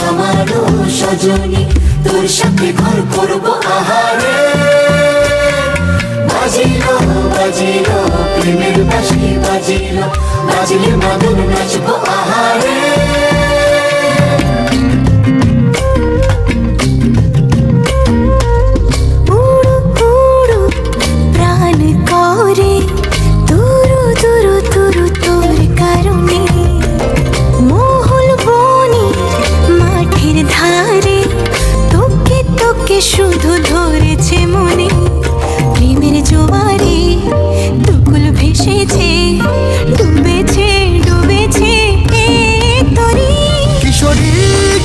আমারও সজনী, তোর সাথে ঘর করবো আহারে। বাজিলো বাজিলো প্রেমের বাঁশি, বাজিলো বাজলে মদন নাচবো আহারে। শুধু ধরেছে মনে প্রেমের জোয়ারে, দুকুল ভেসেছে, ডুবেছে ডুবেছে তরি। কিশোরী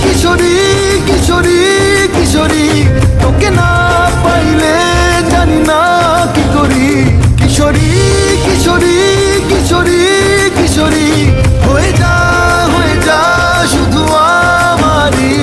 কিশোরী কিশোরী কিশোরী, তোকে না পাইলে জানি না কি করি। কিশোরী কিশোরী কিশোরী কিশোরী, হয়ে যা শুধু আমারই।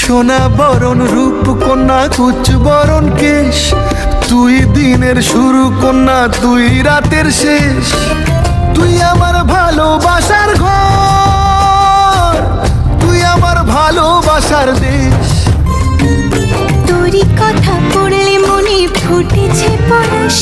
সোনা বরণ রূপ কন্যা, কুচ বরণ কেশ, তুই দিনের শুরু কন্যা, তুই রাতের শেষ। তুই আমার ভালোবাসার ঘর, তুই আমার ভালোবাসার দেশ। তোরই কথা পড়লে মনে ফুটেছে পরশ,